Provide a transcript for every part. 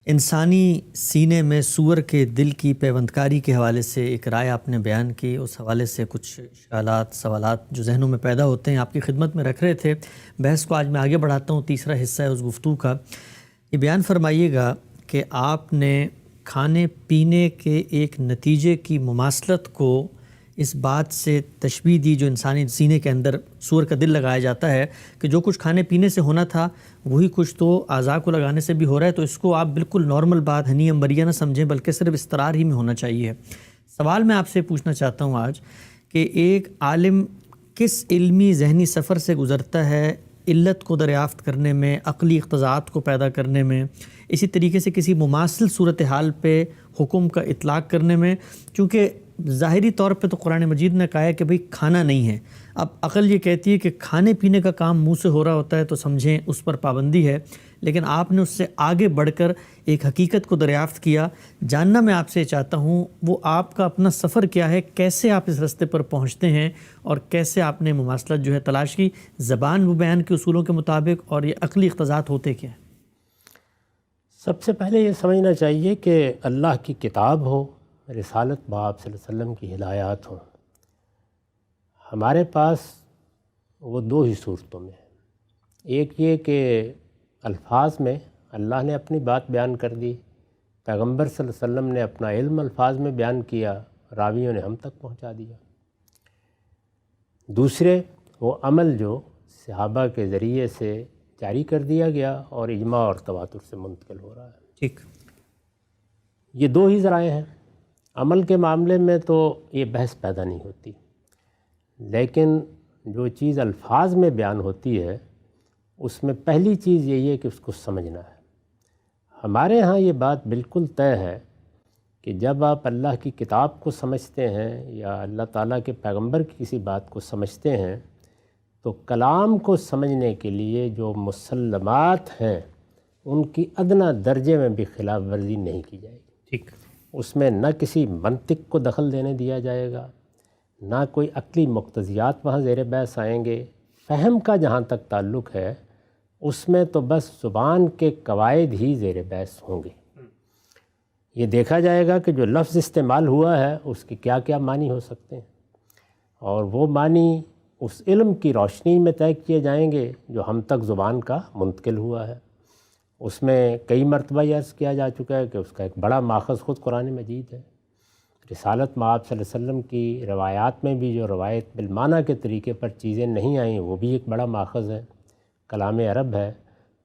انسانی سینے میں سور کے دل کی پیوندکاری کے حوالے سے ایک رائے آپ نے بیان کی، اس حوالے سے کچھ خیالات سوالات جو ذہنوں میں پیدا ہوتے ہیں آپ کی خدمت میں رکھ رہے تھے۔ بحث کو آج میں آگے بڑھاتا ہوں، تیسرا حصہ ہے اس گفتگو کا۔ یہ بیان فرمائیے گا کہ آپ نے کھانے پینے کے ایک نتیجے کی مماثلت کو اس بات سے تشبیہ دی جو انسانی سینے کے اندر سور کا دل لگایا جاتا ہے کہ جو کچھ کھانے پینے سے ہونا تھا وہی کچھ تو اعضاء کو لگانے سے بھی ہو رہا ہے، تو اس کو آپ بالکل نارمل بات ہنی امبریہ نہ سمجھیں بلکہ صرف استقرار ہی میں ہونا چاہیے۔ سوال میں آپ سے پوچھنا چاہتا ہوں آج کہ ایک عالم کس علمی ذہنی سفر سے گزرتا ہے علت کو دریافت کرنے میں، عقلی اقتضاءات کو پیدا کرنے میں، اسی طریقے سے کسی مماثل صورتحال پہ حکم کا اطلاق کرنے میں، چونکہ ظاہری طور پہ تو قرآن مجید نے کہا ہے کہ بھئی کھانا نہیں ہے۔ اب عقل یہ کہتی ہے کہ کھانے پینے کا کام منہ سے ہو رہا ہوتا ہے تو سمجھیں اس پر پابندی ہے، لیکن آپ نے اس سے آگے بڑھ کر ایک حقیقت کو دریافت کیا۔ جاننا میں آپ سے چاہتا ہوں وہ آپ کا اپنا سفر کیا ہے، کیسے آپ اس رستے پر پہنچتے ہیں اور کیسے آپ نے مماثلت جو ہے تلاش کی، زبان و بیان کے اصولوں کے مطابق، اور یہ عقلی اقتضاءات ہوتے کیا ہیں؟ سب سے پہلے یہ سمجھنا چاہیے کہ اللہ کی کتاب ہو، رسالت باب صلی اللہ علیہ وسلم کی ہدایات ہوں۔ ہمارے پاس وہ دو ہی صورتوں میں ہے، ایک یہ کہ الفاظ میں اللہ نے اپنی بات بیان کر دی، پیغمبر صلی اللہ علیہ وسلم نے اپنا علم الفاظ میں بیان کیا، راویوں نے ہم تک پہنچا دیا۔ دوسرے وہ عمل جو صحابہ کے ذریعے سے جاری کر دیا گیا اور اجماع اور تواتر سے منتقل ہو رہا ہے۔ ٹھیک، یہ دو ہی ذرائع ہیں۔ عمل کے معاملے میں تو یہ بحث پیدا نہیں ہوتی، لیکن جو چیز الفاظ میں بیان ہوتی ہے اس میں پہلی چیز یہی ہے کہ اس کو سمجھنا ہے۔ ہمارے ہاں یہ بات بالکل طے ہے کہ جب آپ اللہ کی کتاب کو سمجھتے ہیں یا اللہ تعالیٰ کے پیغمبر کی کسی بات کو سمجھتے ہیں تو کلام کو سمجھنے کے لیے جو مسلمات ہیں ان کی ادنیٰ درجے میں بھی خلاف ورزی نہیں کی جائے گی۔ ٹھیک، اس میں نہ کسی منطق کو دخل دینے دیا جائے گا، نہ کوئی عقلی مقتضیات وہاں زیر بحث آئیں گے۔ فہم کا جہاں تک تعلق ہے اس میں تو بس زبان کے قواعد ہی زیر بحث ہوں گے۔ یہ دیکھا جائے گا کہ جو لفظ استعمال ہوا ہے اس کے کیا کیا معنی ہو سکتے ہیں، اور وہ معنی اس علم کی روشنی میں طے کیے جائیں گے جو ہم تک زبان کا منتقل ہوا ہے۔ اس میں کئی مرتبہ یہ عرض کیا جا چکا ہے کہ اس کا ایک بڑا ماخذ خود قرآن مجید ہے۔ رسالت مآب صلی اللہ علیہ وسلم کی روایات میں بھی جو روایت بالمعنی کے طریقے پر چیزیں نہیں آئیں وہ بھی ایک بڑا ماخذ ہے، کلام عرب ہے۔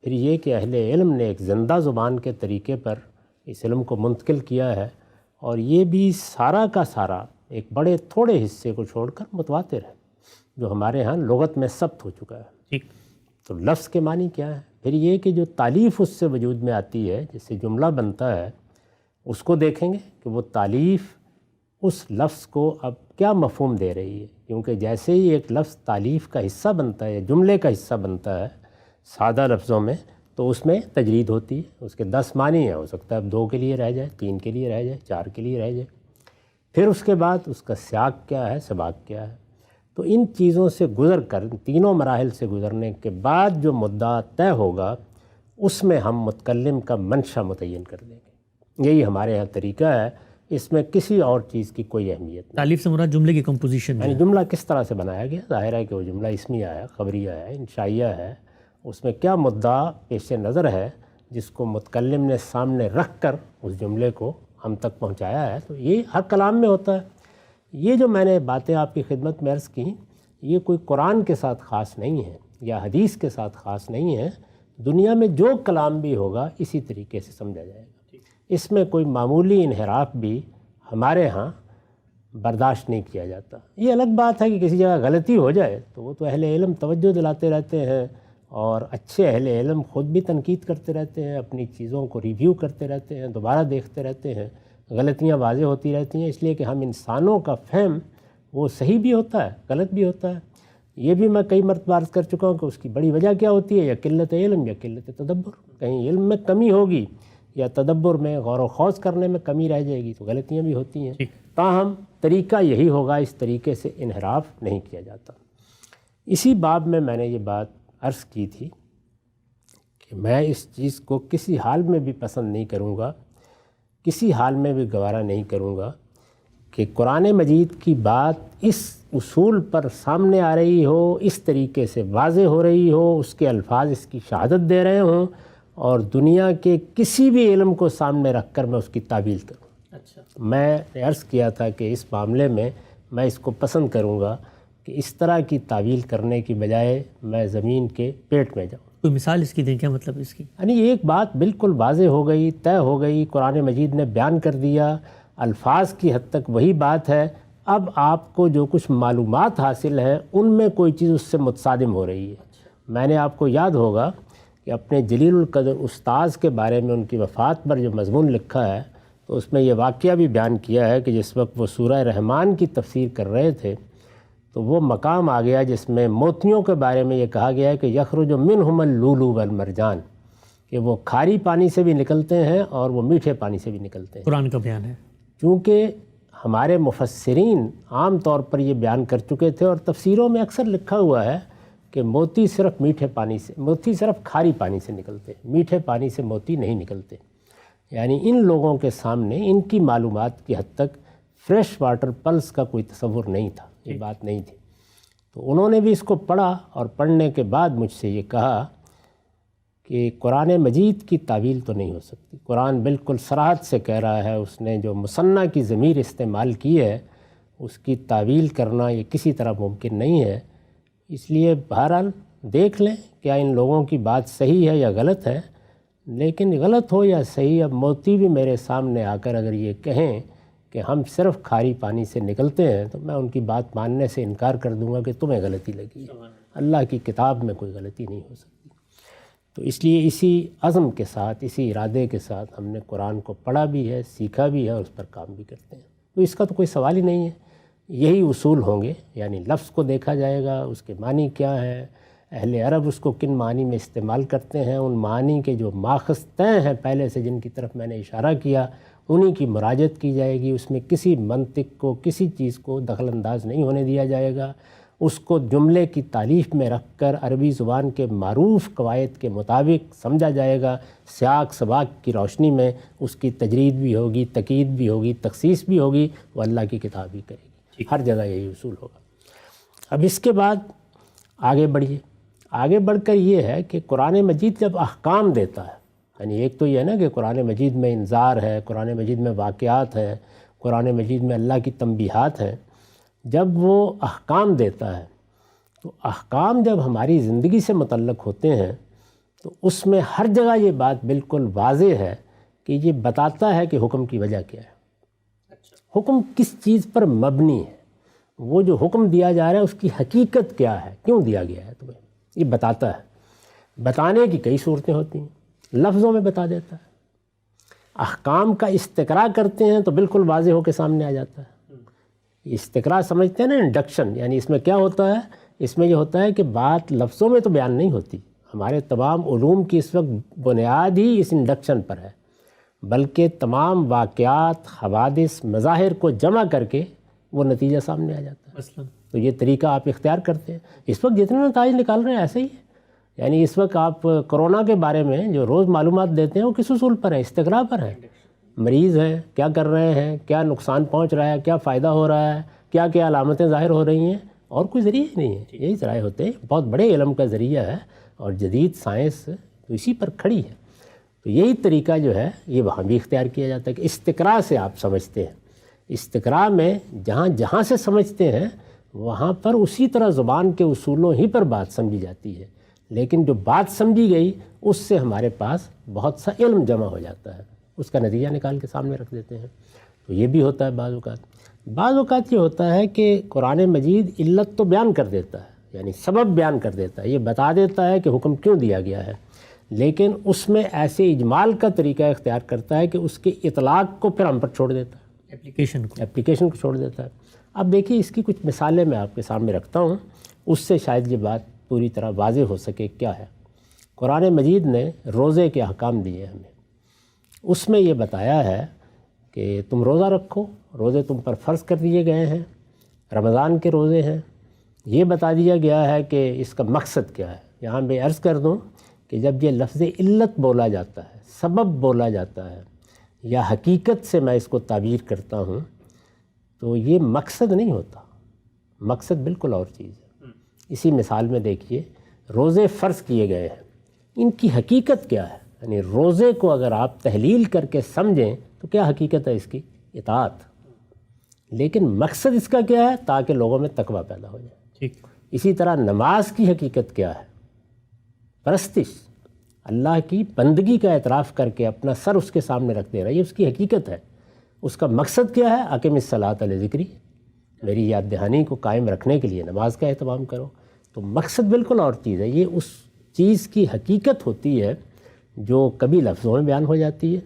پھر یہ کہ اہل علم نے ایک زندہ زبان کے طریقے پر اس علم کو منتقل کیا ہے، اور یہ بھی سارا کا سارا ایک بڑے تھوڑے حصے کو چھوڑ کر متواتر ہے جو ہمارے ہاں لغت میں ثبت ہو چکا ہے۔ ٹھیک، تو لفظ کے معنی کیا ہے؟ پھر یہ کہ جو تالیف اس سے وجود میں آتی ہے، جس سے جملہ بنتا ہے، اس کو دیکھیں گے کہ وہ تالیف اس لفظ کو اب کیا مفہوم دے رہی ہے، کیونکہ جیسے ہی ایک لفظ تالیف کا حصہ بنتا ہے، جملے کا حصہ بنتا ہے سادہ لفظوں میں، تو اس میں تجرید ہوتی ہے، اس کے 10 معنی ہیں، ہو سکتا ہے اب 2 کے لیے رہ جائے، 3 کے لیے رہ جائے، 4 کے لیے رہ جائے۔ پھر اس کے بعد اس کا سیاق کیا ہے، سباق کیا ہے۔ تو ان چیزوں سے گزر کر، تینوں مراحل سے گزرنے کے بعد جو مدعا طے ہوگا اس میں ہم متکلم کا منشا متعین کر دیں گے۔ یہی ہمارے یہاں طریقہ ہے، اس میں کسی اور چیز کی کوئی اہمیت نہیں۔ تعلیف سے مراد جملے کی کمپوزیشن یعنی جملہ کس طرح سے بنایا گیا، ظاہر ہے کہ وہ جملہ اسمیہ ہے، خبریہ ہے، انشائیہ ہے، اس میں کیا مدعا پیش نظر ہے جس کو متکلم نے سامنے رکھ کر اس جملے کو ہم تک پہنچایا ہے۔ تو یہ ہر کلام میں ہوتا ہے۔ یہ جو میں نے باتیں آپ کی خدمت میں عرض کی، یہ کوئی قرآن کے ساتھ خاص نہیں ہے یا حدیث کے ساتھ خاص نہیں ہے، دنیا میں جو کلام بھی ہوگا اسی طریقے سے سمجھا جائے گا۔ اس میں کوئی معمولی انحراف بھی ہمارے ہاں برداشت نہیں کیا جاتا۔ یہ الگ بات ہے کہ کسی جگہ غلطی ہو جائے تو وہ تو اہل علم توجہ دلاتے رہتے ہیں، اور اچھے اہل علم خود بھی تنقید کرتے رہتے ہیں، اپنی چیزوں کو ریویو کرتے رہتے ہیں، دوبارہ دیکھتے رہتے ہیں، غلطیاں واضح ہوتی رہتی ہیں، اس لیے کہ ہم انسانوں کا فہم وہ صحیح بھی ہوتا ہے، غلط بھی ہوتا ہے۔ یہ بھی میں کئی مرتبہ عرض کر چکا ہوں کہ اس کی بڑی وجہ کیا ہوتی ہے، یا قلت علم یا قلت تدبر۔ کہیں علم میں کمی ہوگی یا تدبر میں، غور و خوض کرنے میں کمی رہ جائے گی تو غلطیاں بھی ہوتی ہیں۔ تاہم طریقہ یہی ہوگا، اس طریقے سے انحراف نہیں کیا جاتا۔ اسی باب میں نے یہ بات عرض کی تھی کہ میں اس چیز کو کسی حال میں بھی پسند نہیں کروں گا، کسی حال میں بھی گوارا نہیں کروں گا کہ قرآن مجید کی بات اس اصول پر سامنے آ رہی ہو، اس طریقے سے واضح ہو رہی ہو، اس کے الفاظ اس کی شہادت دے رہے ہوں، اور دنیا کے کسی بھی علم کو سامنے رکھ کر میں اس کی تعویل کروں۔ اچھا، میں نے عرض کیا تھا کہ اس معاملے میں میں اس کو پسند کروں گا کہ اس طرح کی تعویل کرنے کی بجائے میں زمین کے پیٹ میں جاؤں۔ کوئی مثال اس کی دیں، کیا مطلب اس کی؟ یعنی ایک بات بالکل واضح ہو گئی، طے ہو گئی، قرآن مجید نے بیان کر دیا، الفاظ کی حد تک وہی بات ہے، اب آپ کو جو کچھ معلومات حاصل ہیں ان میں کوئی چیز اس سے متصادم ہو رہی ہے۔ میں نے آپ کو یاد ہوگا کہ اپنے جلیل القدر استاذ کے بارے میں ان کی وفات پر جو مضمون لکھا ہے تو اس میں یہ واقعہ بھی بیان کیا ہے کہ جس وقت وہ سورہ رحمان کی تفسیر کر رہے تھے تو وہ مقام آ گیا جس میں موتیوں کے بارے میں یہ کہا گیا ہے کہ یخرج منہم اللؤلؤ والمرجان، کہ وہ کھاری پانی سے بھی نکلتے ہیں اور وہ میٹھے پانی سے بھی نکلتے ہیں۔ قرآن کا بیان ہے۔ چونکہ ہمارے مفسرین عام طور پر یہ بیان کر چکے تھے اور تفسیروں میں اکثر لکھا ہوا ہے کہ موتی صرف میٹھے پانی سے، موتی صرف کھاری پانی سے نکلتے ہیں، میٹھے پانی سے موتی نہیں نکلتے۔ یعنی ان لوگوں کے سامنے ان کی معلومات کی حد تک فریش واٹر پلس کا کوئی تصور نہیں تھا، یہ بات نہیں تھی۔ تو انہوں نے بھی اس کو پڑھا اور پڑھنے کے بعد مجھ سے یہ کہا کہ قرآن مجید کی تعویل تو نہیں ہو سکتی، قرآن بالکل صراحت سے کہہ رہا ہے، اس نے جو مثنیٰ کی ضمیر استعمال کی ہے اس کی تعویل کرنا یہ کسی طرح ممکن نہیں ہے۔ اس لیے بہرحال دیکھ لیں کیا ان لوگوں کی بات صحیح ہے یا غلط ہے، لیکن غلط ہو یا صحیح، اب موتی بھی میرے سامنے آ کر اگر یہ کہیں کہ ہم صرف کھاری پانی سے نکلتے ہیں تو میں ان کی بات ماننے سے انکار کر دوں گا کہ تمہیں غلطی لگی ہے۔ اللہ کی کتاب میں کوئی غلطی نہیں ہو سکتی۔ تو اس لیے اسی عزم کے ساتھ، اسی ارادے کے ساتھ ہم نے قرآن کو پڑھا بھی ہے، سیکھا بھی ہے اور اس پر کام بھی کرتے ہیں۔ تو اس کا تو کوئی سوال ہی نہیں ہے، یہی اصول ہوں گے، یعنی لفظ کو دیکھا جائے گا، اس کے معنی کیا ہے، اہل عرب اس کو کن معنی میں استعمال کرتے ہیں، ان معنی کے جو ماخذ طے ہیں پہلے سے جن کی طرف میں نے اشارہ کیا انہی کی مراجعت کی جائے گی، اس میں کسی منطق کو، کسی چیز کو دخل انداز نہیں ہونے دیا جائے گا، اس کو جملے کی تعلیف میں رکھ کر عربی زبان کے معروف قواعد کے مطابق سمجھا جائے گا، سیاق سباق کی روشنی میں اس کی تجرید بھی ہوگی، تقیید بھی ہوگی، تخصیص بھی ہوگی، وہ اللہ کی کتاب ہی کرے گی، ہر جگہ یہی اصول ہوگا۔ اب اس کے بعد آگے بڑھیے، آگے بڑھ کر یہ ہے کہ قرآن مجید جب احکام دیتا ہے، یعنی ایک تو یہ ہے نا کہ قرآن مجید میں انذار ہے، قرآن مجید میں واقعات ہیں، قرآن مجید میں اللہ کی تنبیہات ہیں، جب وہ احکام دیتا ہے تو احکام جب ہماری زندگی سے متعلق ہوتے ہیں تو اس میں ہر جگہ یہ بات بالکل واضح ہے کہ یہ بتاتا ہے کہ حکم کی وجہ کیا ہے، حکم کس چیز پر مبنی ہے، وہ جو حکم دیا جا رہا ہے اس کی حقیقت کیا ہے، کیوں دیا گیا ہے تمہیں، یہ بتاتا ہے۔ بتانے کی کئی صورتیں ہوتی ہیں، لفظوں میں بتا دیتا ہے، احکام کا استقراء کرتے ہیں تو بالکل واضح ہو کے سامنے آ جاتا ہے۔ استقراء سمجھتے ہیں نا، انڈکشن، یعنی اس میں کیا ہوتا ہے، اس میں یہ ہوتا ہے کہ بات لفظوں میں تو بیان نہیں ہوتی، ہمارے تمام علوم کی اس وقت بنیاد ہی اس انڈکشن پر ہے، بلکہ تمام واقعات، حوادث، مظاہر کو جمع کر کے وہ نتیجہ سامنے آ جاتا ہے۔ مثلاً تو یہ طریقہ آپ اختیار کرتے ہیں۔ اس وقت جتنے نتائج نکال رہے ہیں ایسے ہی ہے، یعنی اس وقت آپ کرونا کے بارے میں جو روز معلومات دیتے ہیں وہ کس اصول پر ہے، استقراء پر ہے، مریض ہے کیا کر رہے ہیں، کیا نقصان پہنچ رہا ہے، کیا فائدہ ہو رہا ہے، کیا کیا علامتیں ظاہر ہو رہی ہیں، اور کوئی ذریعہ ہی نہیں ہے، یہی ذرائع ہوتے ہیں، بہت بڑے علم کا ذریعہ ہے، اور جدید سائنس تو اسی پر کھڑی ہے۔ تو یہی طریقہ جو ہے یہ وہاں بھی اختیار کیا جاتا ہے کہ استقراء سے آپ سمجھتے ہیں، استقراء میں جہاں جہاں سے سمجھتے ہیں وہاں پر اسی طرح زبان کے اصولوں ہی پر بات سمجھی جاتی ہے، لیکن جو بات سمجھی گئی اس سے ہمارے پاس بہت سا علم جمع ہو جاتا ہے، اس کا نتیجہ نکال کے سامنے رکھ دیتے ہیں۔ تو یہ بھی ہوتا ہے بعض اوقات یہ ہوتا ہے کہ قرآن مجید علت تو بیان کر دیتا ہے، یعنی سبب بیان کر دیتا ہے، یہ بتا دیتا ہے کہ حکم کیوں دیا گیا ہے، لیکن اس میں ایسے اجمال کا طریقہ اختیار کرتا ہے کہ اس کے اطلاق کو پھر ہم پر چھوڑ دیتا ہے، اپلیکیشن کو چھوڑ دیتا ہے۔ اب دیکھیے اس کی کچھ مثالیں میں آپ کے سامنے رکھتا ہوں، اس سے شاید یہ بات پوری طرح واضح ہو سکے کیا ہے۔ قرآن مجید نے روزے کے احکام دیے ہمیں، اس میں یہ بتایا ہے کہ تم روزہ رکھو، روزے تم پر فرض کر دیے گئے ہیں، رمضان کے روزے ہیں، یہ بتا دیا گیا ہے کہ اس کا مقصد کیا ہے۔ یہاں میں عرض کر دوں کہ جب یہ لفظ علت بولا جاتا ہے، سبب بولا جاتا ہے، یا حقیقت سے میں اس کو تعبیر کرتا ہوں، تو یہ مقصد نہیں ہوتا، مقصد بالکل اور چیز ہے۔ اسی مثال میں دیکھیے، روزے فرض کیے گئے ہیں، ان کی حقیقت کیا ہے؟ یعنی روزے کو اگر آپ تحلیل کر کے سمجھیں تو کیا حقیقت ہے اس کی؟ اطاعت۔ لیکن مقصد اس کا کیا ہے؟ تاکہ لوگوں میں تقویٰ پیدا ہو جائے۔ ٹھیک۔ اسی طرح نماز کی حقیقت کیا ہے؟ پرستش، اللہ کی بندگی کا اعتراف کر کے اپنا سر اس کے سامنے رکھ دے رہا ہے، یہ اس کی حقیقت ہے۔ اس کا مقصد کیا ہے؟ اقم الصلاۃ لذکری، میری یاد دہانی کو قائم رکھنے کے لیے نماز کا اہتمام کرو۔ تو مقصد بالکل اور چیز ہے، یہ اس چیز کی حقیقت ہوتی ہے جو کبھی لفظوں میں بیان ہو جاتی ہے،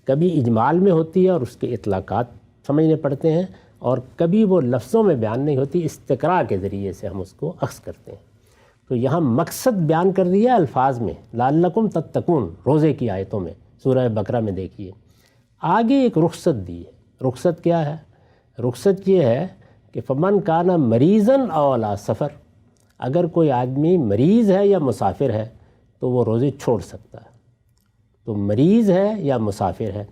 کبھی اجمال میں ہوتی ہے اور اس کے اطلاقات سمجھنے پڑتے ہیں، اور کبھی وہ لفظوں میں بیان نہیں ہوتی، استقراء کے ذریعے سے ہم اس کو اخذ کرتے ہیں۔ تو یہاں مقصد بیان کر دیا الفاظ میں، لعلکم تتقون، روزے کی آیتوں میں، سورہ بقرہ میں دیکھیے۔ آگے ایک رخصت دی ہے۔ رخصت کیا ہے؟ رخصت یہ ہے کہ فمن کان مریضاً او علی سفر، اگر کوئی آدمی مریض ہے یا مسافر ہے تو وہ روزے چھوڑ سکتا ہے۔ تو مریض ہے یا مسافر ہے،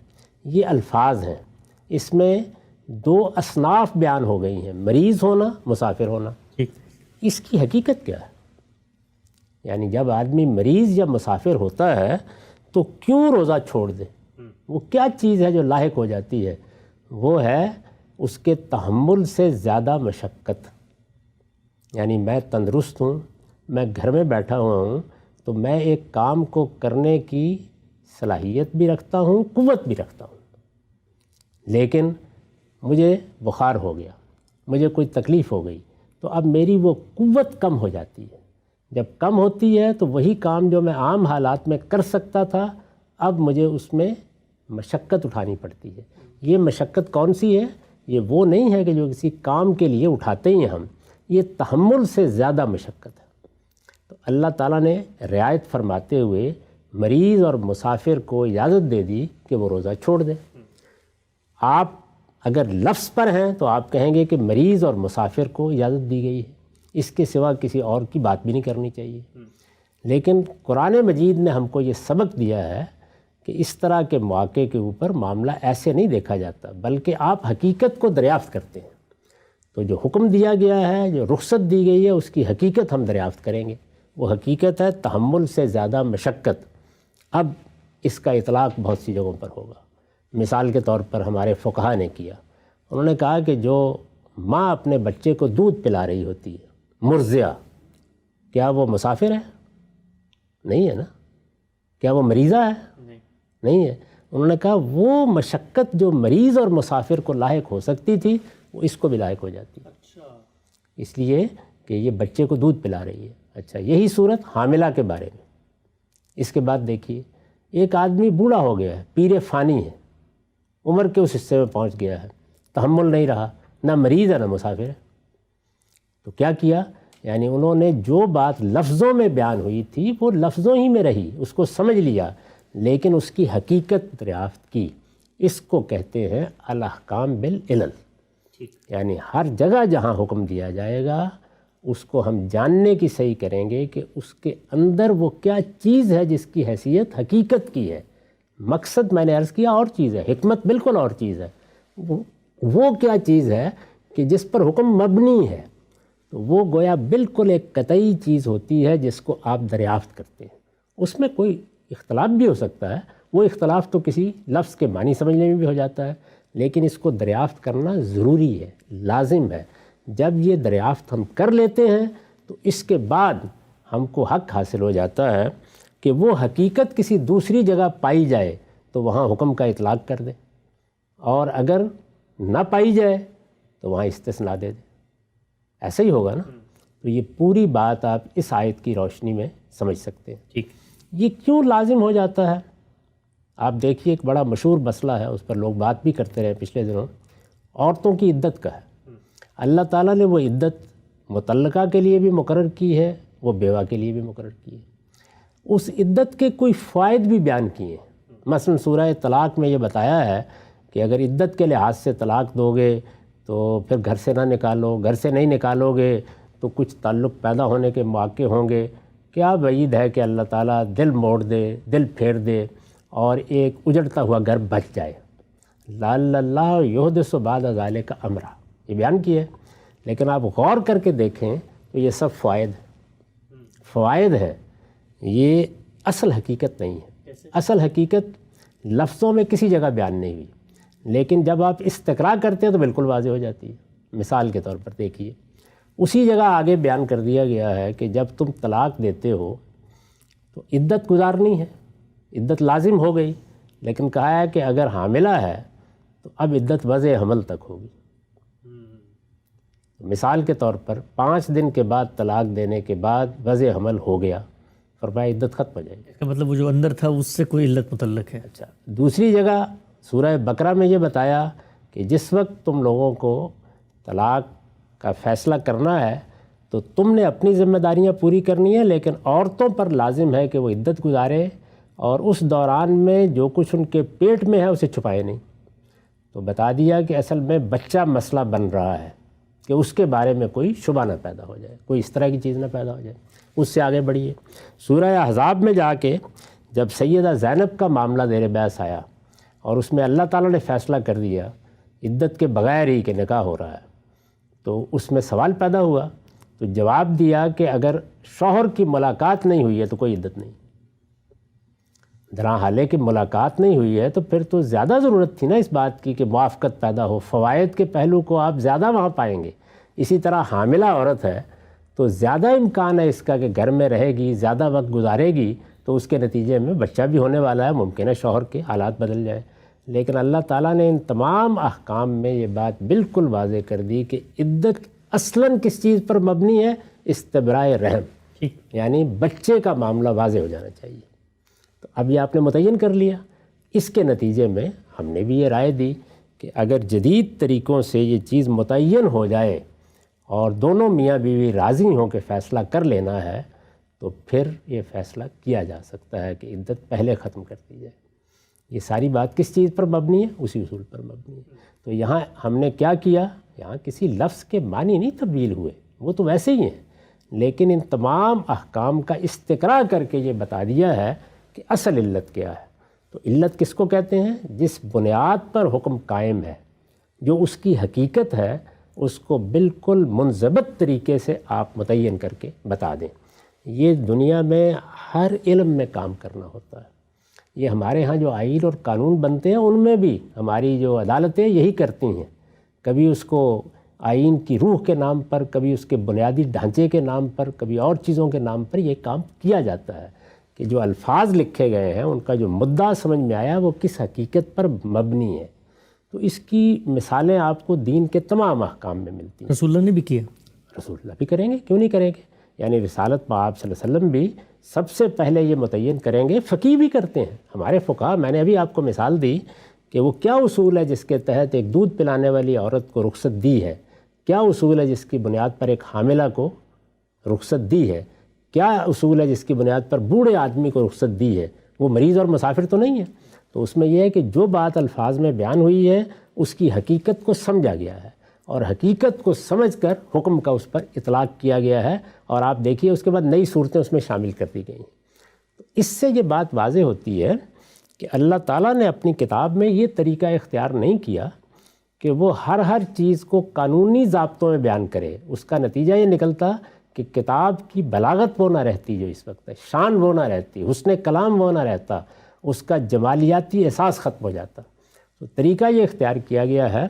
یہ الفاظ ہیں، اس میں دو اصناف بیان ہو گئی ہیں، مریض ہونا، مسافر ہونا۔ اس کی حقیقت کیا ہے؟ یعنی جب آدمی مریض یا مسافر ہوتا ہے تو کیوں روزہ چھوڑ دے؟ وہ کیا چیز ہے جو لاحق ہو جاتی ہے؟ وہ ہے اس کے تحمل سے زیادہ مشقت۔ یعنی میں تندرست ہوں، میں گھر میں بیٹھا ہوا ہوں، تو میں ایک کام کو کرنے کی صلاحیت بھی رکھتا ہوں، قوت بھی رکھتا ہوں، لیکن مجھے بخار ہو گیا، مجھے کوئی تکلیف ہو گئی، تو اب میری وہ قوت کم ہو جاتی ہے۔ جب کم ہوتی ہے تو وہی کام جو میں عام حالات میں کر سکتا تھا، اب مجھے اس میں مشقت اٹھانی پڑتی ہے۔ یہ مشقت کون سی ہے؟ یہ وہ نہیں ہے کہ جو کسی کام کے لیے اٹھاتے ہی ہیں ہم، یہ تحمل سے زیادہ مشقت ہے۔ تو اللہ تعالیٰ نے رعایت فرماتے ہوئے مریض اور مسافر کو اجازت دے دی کہ وہ روزہ چھوڑ دے۔ آپ اگر لفظ پر ہیں تو آپ کہیں گے کہ مریض اور مسافر کو اجازت دی گئی ہے، اس کے سوا کسی اور کی بات بھی نہیں کرنی چاہیے۔ لیکن قرآن مجید نے ہم کو یہ سبق دیا ہے کہ اس طرح کے مواقع کے اوپر معاملہ ایسے نہیں دیکھا جاتا، بلکہ آپ حقیقت کو دریافت کرتے ہیں۔ تو جو حکم دیا گیا ہے، جو رخصت دی گئی ہے، اس کی حقیقت ہم دریافت کریں گے۔ وہ حقیقت ہے تحمل سے زیادہ مشقت۔ اب اس کا اطلاق بہت سی جگہوں پر ہوگا۔ مثال کے طور پر ہمارے فقہا نے کیا، انہوں نے کہا کہ جو ماں اپنے بچے کو دودھ پلا رہی ہوتی ہے، مرضعہ، کیا وہ مسافر ہے؟ نہیں ہے نا۔ کیا وہ مریضہ ہے؟ نہیں ہے۔ انہوں نے کہا وہ مشقت جو مریض اور مسافر کو لاحق ہو سکتی تھی، وہ اس کو بھی لاحق ہو جاتی ہے، اس لیے کہ یہ بچے کو دودھ پلا رہی ہے۔ اچھا، یہی صورت حاملہ کے بارے میں۔ اس کے بعد دیکھیے، ایک آدمی بوڑھا ہو گیا ہے، پیر فانی ہے، عمر کے اس حصے میں پہنچ گیا ہے، تحمل نہیں رہا، نہ مریض ہے نہ مسافر ہے، تو کیا کیا؟ یعنی انہوں نے جو بات لفظوں میں بیان ہوئی تھی وہ لفظوں ہی میں رہی، اس کو سمجھ لیا، لیکن اس کی حقیقت دریافت کی۔ اس کو کہتے ہیں الاحکام بالعلل۔ یعنی ہر جگہ جہاں حکم دیا جائے گا اس کو ہم جاننے کی صحیح کریں گے کہ اس کے اندر وہ کیا چیز ہے جس کی حیثیت حقیقت کی ہے۔ مقصد میں نے عرض کیا اور چیز ہے، حکمت بالکل اور چیز ہے۔ وہ کیا چیز ہے کہ جس پر حکم مبنی ہے، تو وہ گویا بالکل ایک قطعی چیز ہوتی ہے جس کو آپ دریافت کرتے ہیں۔ اس میں کوئی اختلاف بھی ہو سکتا ہے، وہ اختلاف تو کسی لفظ کے معنی سمجھنے میں بھی ہو جاتا ہے، لیکن اس کو دریافت کرنا ضروری ہے، لازم ہے۔ جب یہ دریافت ہم کر لیتے ہیں تو اس کے بعد ہم کو حق حاصل ہو جاتا ہے کہ وہ حقیقت کسی دوسری جگہ پائی جائے تو وہاں حکم کا اطلاق کر دیں، اور اگر نہ پائی جائے تو وہاں استثناء دے دیں۔ ایسا ہی ہوگا نا۔ تو یہ پوری بات آپ اس آیت کی روشنی میں سمجھ سکتے ہیں۔ ٹھیک، یہ کیوں لازم ہو جاتا ہے؟ آپ دیکھیے، ایک بڑا مشہور مسئلہ ہے، اس پر لوگ بات بھی کرتے رہے پچھلے دنوں، عورتوں کی عدت کا ہے۔ اللہ تعالیٰ نے وہ عدت مطلقہ کے لیے بھی مقرر کی ہے، وہ بیوہ کے لیے بھی مقرر کی ہے۔ اس عدت کے کوئی فوائد بھی بیان کیے ہیں۔ مثلا سورہ طلاق میں یہ بتایا ہے کہ اگر عدت کے لحاظ سے طلاق دو گے تو پھر گھر سے نہ نکالو، گھر سے نہیں نکالو گے تو کچھ تعلق پیدا ہونے کے مواقع ہوں گے، کیا بعید ہے کہ اللہ تعالیٰ دل موڑ دے، دل پھیر دے اور ایک اجڑتا ہوا گھر بچ جائے۔ لعل اللہ یحدث بعد ذلک امرا، یہ بیان کیا ہے، لیکن آپ غور کر کے دیکھیں تو یہ سب فوائد ہے، یہ اصل حقیقت نہیں ہے۔ اصل حقیقت لفظوں میں کسی جگہ بیان نہیں ہوئی، لیکن جب آپ استقراء کرتے ہیں تو بالکل واضح ہو جاتی ہے۔ مثال کے طور پر دیکھیے، اسی جگہ آگے بیان کر دیا گیا ہے کہ جب تم طلاق دیتے ہو تو عدت گزارنی ہے، عدت لازم ہو گئی، لیکن کہا ہے کہ اگر حاملہ ہے تو اب عدت وضع حمل تک ہوگی۔ مثال کے طور پر 5 دن کے بعد طلاق دینے کے بعد وضع حمل ہو گیا، فرمایا عدت ختم ہو جائے گی۔ اس کا مطلب وہ جو اندر تھا اس سے کوئی علت متعلق ہے۔ اچھا، دوسری جگہ سورہ بقرہ میں یہ بتایا کہ جس وقت تم لوگوں کو طلاق کا فیصلہ کرنا ہے تو تم نے اپنی ذمہ داریاں پوری کرنی ہے، لیکن عورتوں پر لازم ہے کہ وہ عدت گزارے اور اس دوران میں جو کچھ ان کے پیٹ میں ہے اسے چھپائے نہیں۔ تو بتا دیا کہ اصل میں بچہ مسئلہ بن رہا ہے کہ اس کے بارے میں کوئی شبہ نہ پیدا ہو جائے، کوئی اس طرح کی چیز نہ پیدا ہو جائے۔ اس سے آگے بڑھیے، سورہ احزاب میں جا کے جب سیدہ زینب کا معاملہ زیر بحث آیا اور اس میں اللہ تعالیٰ نے فیصلہ کر دیا عدت کے بغیر ہی کہ نکاح ہو رہا ہے، تو اس میں سوال پیدا ہوا، تو جواب دیا کہ اگر شوہر کی ملاقات نہیں ہوئی ہے تو کوئی عدت نہیں۔ درا حالے کہ ملاقات نہیں ہوئی ہے تو پھر تو زیادہ ضرورت تھی نا اس بات کی کہ موافقت پیدا ہو، فوائد کے پہلو کو آپ زیادہ وہاں پائیں گے۔ اسی طرح حاملہ عورت ہے تو زیادہ امکان ہے اس کا کہ گھر میں رہے گی، زیادہ وقت گزارے گی، تو اس کے نتیجے میں بچہ بھی ہونے والا ہے، ممکن ہے شوہر کے حالات بدل جائیں۔ لیکن اللہ تعالیٰ نے ان تمام احکام میں یہ بات بالکل واضح کر دی کہ عدت اصلاً کس چیز پر مبنی ہے؟ استبراء رحم، یعنی بچے کا معاملہ واضح ہو جانا چاہیے۔ تو اب یہ آپ نے متعین کر لیا۔ اس کے نتیجے میں ہم نے بھی یہ رائے دی کہ اگر جدید طریقوں سے یہ چیز متعین ہو جائے اور دونوں میاں بیوی راضی ہوں کہ فیصلہ کر لینا ہے تو پھر یہ فیصلہ کیا جا سکتا ہے کہ عدت پہلے ختم کر دی جائے۔ یہ ساری بات کس چیز پر مبنی ہے؟ اسی اصول پر مبنی ہے۔ تو یہاں ہم نے کیا کیا؟ یہاں کسی لفظ کے معنی نہیں تبدیل ہوئے، وہ تو ویسے ہی ہیں، لیکن ان تمام احکام کا استقراء کر کے یہ بتا دیا ہے کہ اصل علت کیا ہے۔ تو علت کس کو کہتے ہیں؟ جس بنیاد پر حکم قائم ہے، جو اس کی حقیقت ہے، اس کو بالکل منضبط طریقے سے آپ متعین کر کے بتا دیں۔ یہ دنیا میں ہر علم میں کام کرنا ہوتا ہے۔ یہ ہمارے ہاں جو آئین اور قانون بنتے ہیں ان میں بھی ہماری جو عدالتیں یہی کرتی ہیں، کبھی اس کو آئین کی روح کے نام پر، کبھی اس کے بنیادی ڈھانچے کے نام پر، کبھی اور چیزوں کے نام پر یہ کام کیا جاتا ہے کہ جو الفاظ لکھے گئے ہیں ان کا جو مدعا سمجھ میں آیا وہ کس حقیقت پر مبنی ہے۔ تو اس کی مثالیں آپ کو دین کے تمام احکام میں ملتی ہیں۔ رسول اللہ نے بھی کیا، رسول اللہ بھی کریں گے، کیوں نہیں کریں گے؟ یعنی رسالت میں آپ صلی اللہ علیہ وسلم بھی سب سے پہلے یہ متعین کریں گے، فقیہ بھی کرتے ہیں ہمارے فقہا۔ میں نے ابھی آپ کو مثال دی کہ وہ کیا اصول ہے جس کے تحت ایک دودھ پلانے والی عورت کو رخصت دی ہے، کیا اصول ہے جس کی بنیاد پر ایک حاملہ کو رخصت دی ہے، کیا اصول ہے جس کی بنیاد پر بوڑھے آدمی کو رخصت دی ہے۔ وہ مریض اور مسافر تو نہیں ہے۔ تو اس میں یہ ہے کہ جو بات الفاظ میں بیان ہوئی ہے اس کی حقیقت کو سمجھا گیا ہے، اور حقیقت کو سمجھ کر حکم کا اس پر اطلاق کیا گیا ہے، اور آپ دیکھیے اس کے بعد نئی صورتیں اس میں شامل کر دی گئی ہیں۔ تو اس سے یہ بات واضح ہوتی ہے کہ اللہ تعالیٰ نے اپنی کتاب میں یہ طریقہ اختیار نہیں کیا کہ وہ ہر چیز کو قانونی ضابطوں میں بیان کرے۔ اس کا نتیجہ یہ نکلتا کہ کتاب کی بلاغت وہ نہ رہتی جو اس وقت ہے، شان وہ نہ رہتی، حسن کلام وہ نہ رہتا، اس کا جمالیاتی احساس ختم ہو جاتا۔ تو طریقہ یہ اختیار کیا گیا ہے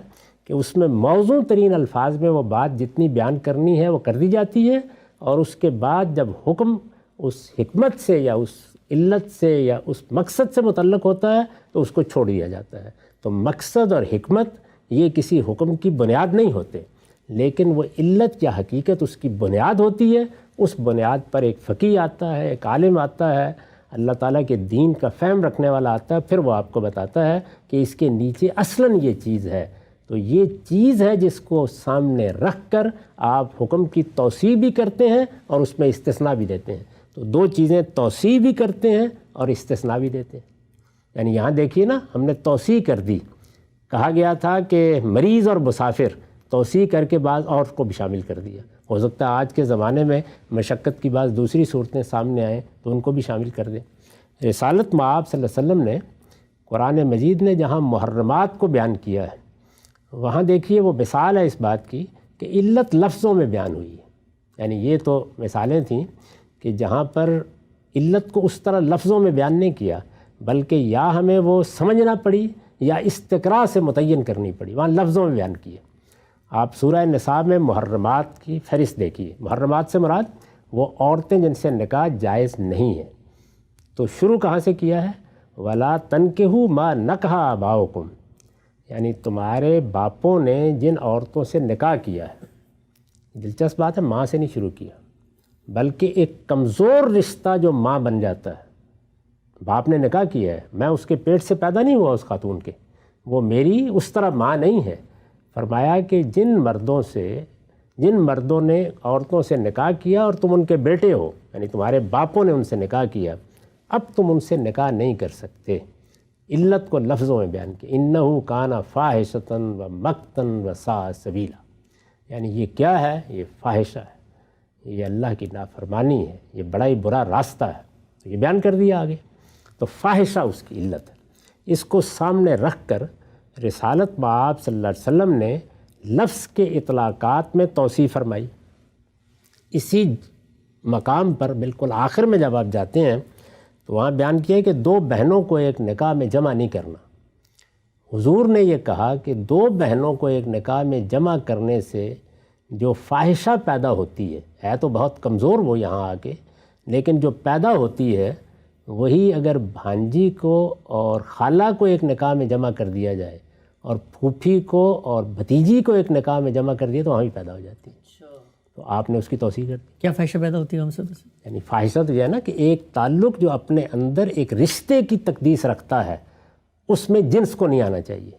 کہ اس میں موزوں ترین الفاظ میں وہ بات جتنی بیان کرنی ہے وہ کر دی جاتی ہے، اور اس کے بعد جب حکم اس حکمت سے یا اس علت سے یا اس مقصد سے متعلق ہوتا ہے تو اس کو چھوڑ دیا جاتا ہے۔ تو مقصد اور حکمت یہ کسی حکم کی بنیاد نہیں ہوتے، لیکن وہ علت یا حقیقت اس کی بنیاد ہوتی ہے۔ اس بنیاد پر ایک فقیہ آتا ہے، ایک عالم آتا ہے، اللہ تعالیٰ کے دین کا فہم رکھنے والا آتا ہے، پھر وہ آپ کو بتاتا ہے کہ اس کے نیچے اصلاً یہ چیز ہے۔ تو یہ چیز ہے جس کو سامنے رکھ کر آپ حکم کی توسیع بھی کرتے ہیں اور اس میں استثناء بھی دیتے ہیں۔ تو دو چیزیں، توسیع بھی کرتے ہیں اور استثناء بھی دیتے ہیں۔ یعنی یہاں دیکھیے نا، ہم نے توسیع کر دی، کہا گیا تھا کہ مریض اور مسافر، توسیع کر کے بعض اور کو بھی شامل کر دیا، ہو سکتا ہے آج کے زمانے میں مشقت کی بعض دوسری صورتیں سامنے آئیں تو ان کو بھی شامل کر دیں۔ رسالت مآب صلی اللہ علیہ وسلم نے قرآن مجید نے جہاں محرمات کو بیان کیا ہے وہاں دیکھیے وہ مثال ہے اس بات کی کہ علت لفظوں میں بیان ہوئی ہے۔ یعنی یہ تو مثالیں تھیں کہ جہاں پر علت کو اس طرح لفظوں میں بیان نہیں کیا بلکہ یا ہمیں وہ سمجھنا پڑی یا استقراء سے متعین کرنی پڑی، وہاں لفظوں میں بیان کیے۔ آپ سورہ نساء میں محرمات کی فہرست دیکھیے، محرمات سے مراد وہ عورتیں جن سے نکاح جائز نہیں ہے۔ تو شروع کہاں سے کیا ہے؟ وَلَا تَنْكِحُوا مَا نَكَحَ آبَاؤُكُمْ، یعنی تمہارے باپوں نے جن عورتوں سے نکاح کیا ہے۔ دلچسپ بات ہے، ماں سے نہیں شروع کیا بلکہ ایک کمزور رشتہ جو ماں بن جاتا ہے۔ باپ نے نکاح کیا ہے، میں اس کے پیٹ سے پیدا نہیں ہوا اس خاتون کے، وہ میری اس طرح ماں نہیں ہے۔ فرمایا کہ جن مردوں نے عورتوں سے نکاح کیا اور تم ان کے بیٹے ہو، یعنی تمہارے باپوں نے ان سے نکاح کیا، اب تم ان سے نکاح نہیں کر سکتے۔ علت کو لفظوں میں بیان کیا، انہو کان فاحشۃ و مقتا و ساء سبیلا، یعنی یہ کیا ہے؟ یہ فاحشہ ہے، یہ اللہ کی نافرمانی ہے، یہ بڑا ہی برا راستہ ہے، تو یہ بیان کر دیا آگے۔ تو فاحشہ اس کی علت ہے۔ اس کو سامنے رکھ کر رسالت مآب صلی اللہ علیہ وسلم نے لفظ کے اطلاقات میں توسیع فرمائی۔ اسی مقام پر بالکل آخر میں جب آپ جاتے ہیں تو وہاں بیان کیا ہے کہ دو بہنوں کو ایک نکاح میں جمع نہیں کرنا۔ حضور نے یہ کہا کہ دو بہنوں کو ایک نکاح میں جمع کرنے سے جو فاحشہ پیدا ہوتی ہے تو بہت کمزور وہ یہاں آ کے، لیکن جو پیدا ہوتی ہے وہی اگر بھانجی کو اور خالہ کو ایک نکاح میں جمع کر دیا جائے اور پھوپھی کو اور بھتیجی کو ایک نکاح میں جمع کر دیا تو وہاں بھی پیدا ہو جاتی ہے۔ تو آپ نے اس کی توسیع کر دی۔ کیا فاحشہ پیدا ہوتی ہے ہم سے؟ یعنی فاحشہ تو یہ ہے نا کہ ایک تعلق جو اپنے اندر ایک رشتے کی تقدیس رکھتا ہے اس میں جنس کو نہیں آنا چاہیے۔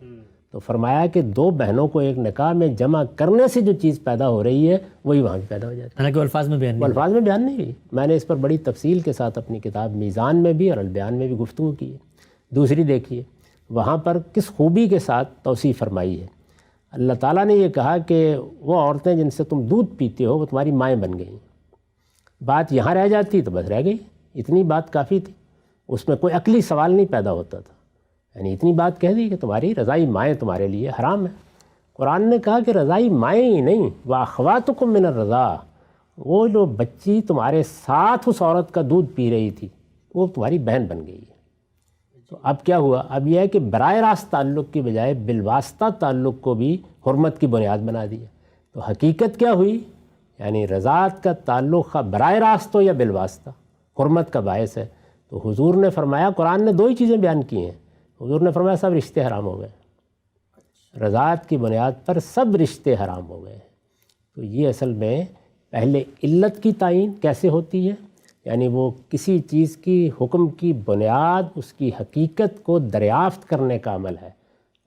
تو فرمایا کہ دو بہنوں کو ایک نکاح میں جمع کرنے سے جو چیز پیدا ہو رہی ہے وہی وہاں بھی پیدا ہو جاتی ہے۔ حالانکہ الفاظ میں بیان نہیں، الفاظ میں بیان نہیں ہوئی۔ میں نے اس پر بڑی تفصیل کے ساتھ اپنی کتاب میزان میں بھی اور البیان میں بھی گفتگو کی ہے۔ دوسری دیکھیے وہاں پر کس خوبی کے ساتھ توسیع فرمائی ہے۔ اللہ تعالیٰ نے یہ کہا کہ وہ عورتیں جن سے تم دودھ پیتے ہو وہ تمہاری مائیں بن گئیں۔ بات یہاں رہ جاتی تو بس رہ گئی، اتنی بات کافی تھی، اس میں کوئی عقلی سوال نہیں پیدا ہوتا تھا۔ یعنی اتنی بات کہہ دی کہ تمہاری رضائی مائیں تمہارے لیے حرام ہیں۔ قرآن نے کہا کہ رضائی مائیں ہی نہیں، وَأَخْوَاتُكُم مِّنَ الرَّضَاعَ، وہ جو بچی تمہارے ساتھ اس عورت کا دودھ پی رہی تھی وہ تمہاری بہن بن گئی ہے۔ تو اب کیا ہوا؟ اب یہ ہے کہ براہ راست تعلق کی بجائے بالواسطہ تعلق کو بھی حرمت کی بنیاد بنا دیا۔ تو حقیقت کیا ہوئی؟ یعنی رضاعت کا تعلق براہ راست ہو یا بالواسطہ حرمت کا باعث ہے۔ تو حضور نے فرمایا، قرآن نے دو ہی چیزیں بیان کی ہیں، حضور نے فرمایا سب رشتے حرام ہو گئے، رضاعت کی بنیاد پر سب رشتے حرام ہو گئے۔ تو یہ اصل میں پہلے علت کی تعین کیسے ہوتی ہے، یعنی وہ کسی چیز کی حکم کی بنیاد اس کی حقیقت کو دریافت کرنے کا عمل ہے۔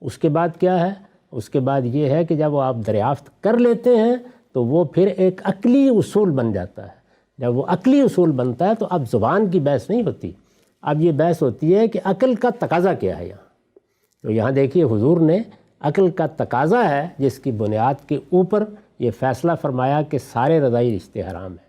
اس کے بعد کیا ہے؟ اس کے بعد یہ ہے کہ جب وہ آپ دریافت کر لیتے ہیں تو وہ پھر ایک عقلی اصول بن جاتا ہے۔ جب وہ عقلی اصول بنتا ہے تو اب زبان کی بحث نہیں ہوتی، اب یہ بحث ہوتی ہے کہ عقل کا تقاضا کیا ہے یہاں۔ تو یہاں دیکھیے حضور نے عقل کا تقاضا ہے جس کی بنیاد کے اوپر یہ فیصلہ فرمایا کہ سارے رضائی رشتے حرام ہیں۔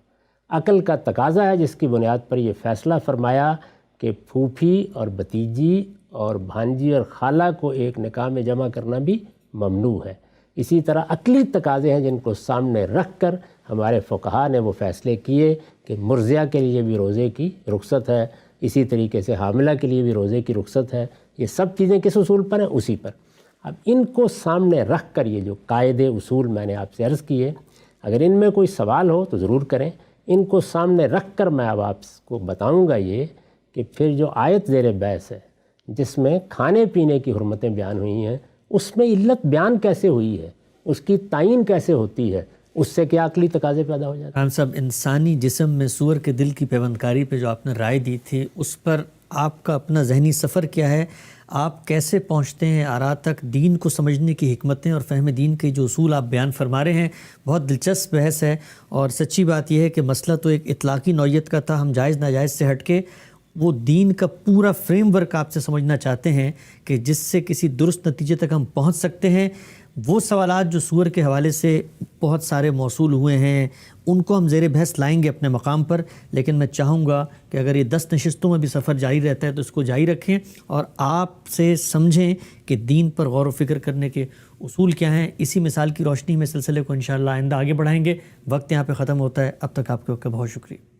عقل کا تقاضا ہے جس کی بنیاد پر یہ فیصلہ فرمایا کہ پھوپھی اور بھتیجی اور بھانجی اور خالہ کو ایک نکاح میں جمع کرنا بھی ممنوع ہے۔ اسی طرح عقلی تقاضے ہیں جن کو سامنے رکھ کر ہمارے فقہا نے وہ فیصلے کیے کہ مرضعہ کے لیے بھی روزے کی رخصت ہے، اسی طریقے سے حاملہ کے لیے بھی روزے کی رخصت ہے۔ یہ سب چیزیں کس اصول پر ہیں؟ اسی پر۔ اب ان کو سامنے رکھ کر یہ جو قاعدے اصول میں نے آپ سے عرض کیے، اگر ان میں کوئی سوال ہو تو ضرور کریں۔ ان کو سامنے رکھ کر میں اب آپ کو بتاؤں گا یہ کہ پھر جو آیت زیر بحث ہے جس میں کھانے پینے کی حرمتیں بیان ہوئی ہیں، اس میں علت بیان کیسے ہوئی ہے، اس کی تعین کیسے ہوتی ہے، اس سے کیا عقلی تقاضے پیدا ہو جاتے ہیں۔ خان صاحب، انسانی جسم میں سور کے دل کی پیوندکاری پہ جو آپ نے رائے دی تھی، اس پر آپ کا اپنا ذہنی سفر کیا ہے؟ آپ کیسے پہنچتے ہیں آراء تک؟ دین کو سمجھنے کی حکمتیں اور فہم دین کے جو اصول آپ بیان فرما رہے ہیں، بہت دلچسپ بحث ہے، اور سچی بات یہ ہے کہ مسئلہ تو ایک اطلاقی نوعیت کا تھا، ہم جائز ناجائز سے ہٹ کے وہ دین کا پورا فریم ورک آپ سے سمجھنا چاہتے ہیں کہ جس سے کسی درست نتیجے تک ہم پہنچ سکتے ہیں۔ وہ سوالات جو سور کے حوالے سے بہت سارے موصول ہوئے ہیں ان کو ہم زیر بحث لائیں گے اپنے مقام پر، لیکن میں چاہوں گا کہ اگر یہ 10 نشستوں میں بھی سفر جاری رہتا ہے تو اس کو جاری رکھیں اور آپ سے سمجھیں کہ دین پر غور و فکر کرنے کے اصول کیا ہیں۔ اسی مثال کی روشنی میں سلسلے کو انشاءاللہ آئندہ آگے بڑھائیں گے۔ وقت یہاں پہ ختم ہوتا ہے، اب تک آپ کے وقت کا بہت شکریہ۔